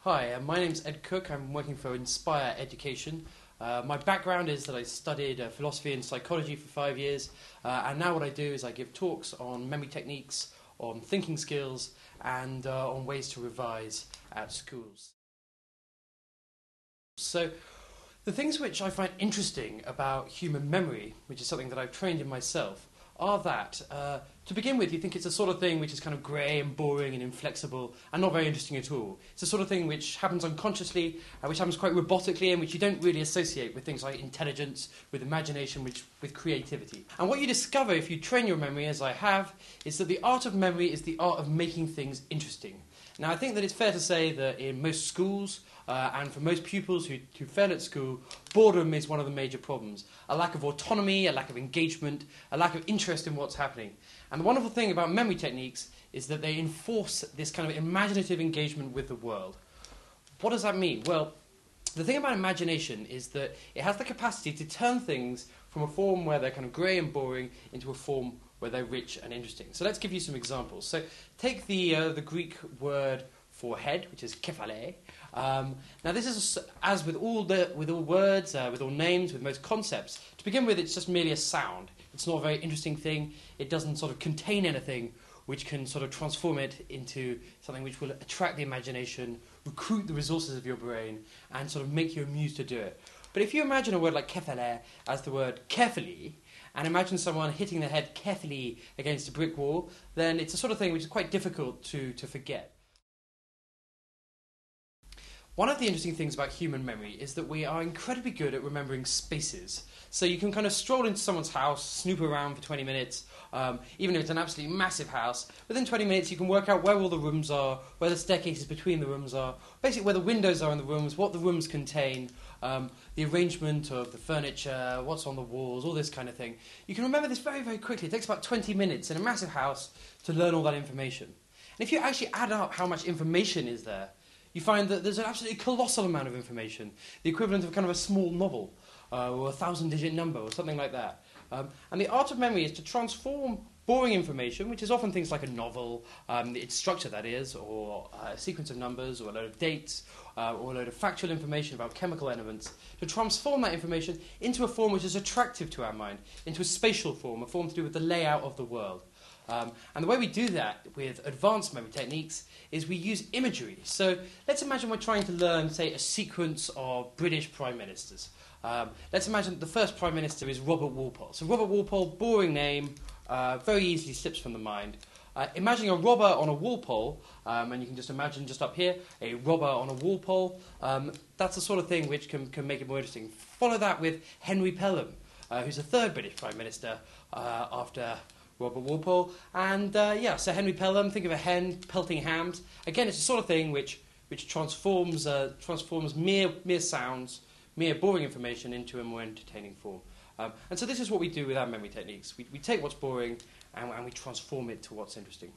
Hi, my name's Ed Cook. I'm working for Inspire Education. My background is that I studied philosophy and psychology for 5 years, and now what I do is I give talks on memory techniques, on thinking skills, and on ways to revise at schools. So, the things which I find interesting about human memory, which is something that I've trained in myself, are that, to begin with, you think it's a sort of thing which is kind of grey and boring and inflexible and not very interesting at all. It's a sort of thing which happens unconsciously, which happens quite robotically, and which you don't really associate with things like intelligence, with imagination, with creativity. And what you discover if you train your memory, as I have, is that the art of memory is the art of making things interesting. Now, I think that it's fair to say that in most schools, and for most pupils who fail at school, boredom is one of the major problems. A lack of autonomy, a lack of engagement, a lack of interest in what's happening. And the wonderful thing about memory techniques is that they enforce this kind of imaginative engagement with the world. What does that mean? Well, the thing about imagination is that it has the capacity to turn things from a form where they're kind of grey and boring into a form where they're rich and interesting. So let's give you some examples. So take the Greek word for head, which is kephale. Now this is, as with all words, with all names, with most concepts, to begin with it's just merely a sound. It's not a very interesting thing. It doesn't sort of contain anything which can sort of transform it into something which will attract the imagination, recruit the resources of your brain, and sort of make you amused to do it. But if you imagine a word like kephale as the word carefully, and imagine someone hitting their head carefully against a brick wall, then it's a sort of thing which is quite difficult to forget. One of the interesting things about human memory is that we are incredibly good at remembering spaces. So you can kind of stroll into someone's house, snoop around for 20 minutes, even if it's an absolutely massive house. Within 20 minutes you can work out where all the rooms are, where the staircases between the rooms are, basically where the windows are in the rooms, what the rooms contain, the arrangement of the furniture, what's on the walls, all this kind of thing. You can remember this very, very quickly. It takes about 20 minutes in a massive house to learn all that information. And if you actually add up how much information is there, you find that there's an absolutely colossal amount of information, the equivalent of kind of a small novel, or a 1,000-digit number, or something like that. And the art of memory is to transform boring information, which is often things like a novel, its structure that is, or a sequence of numbers, or a load of dates, or a load of factual information about chemical elements, to transform that information into a form which is attractive to our mind, into a spatial form, a form to do with the layout of the world. And the way we do that with advanced memory techniques is we use imagery. So let's imagine we're trying to learn, say, a sequence of British prime ministers. Let's imagine that the first prime minister is Robert Walpole. So Robert Walpole, boring name, very easily slips from the mind. Imagining a robber on a Walpole, and you can just imagine just up here, a robber on a Walpole, that's the sort of thing which can make it more interesting. Follow that with Henry Pelham, who's the third British prime minister after Robert Walpole. And so Henry Pelham, think of a hen pelting hams. Again, it's the sort of thing which transforms mere sounds, mere boring information into a more entertaining form. And so this is what we do with our memory techniques. We take what's boring and we transform it to what's interesting.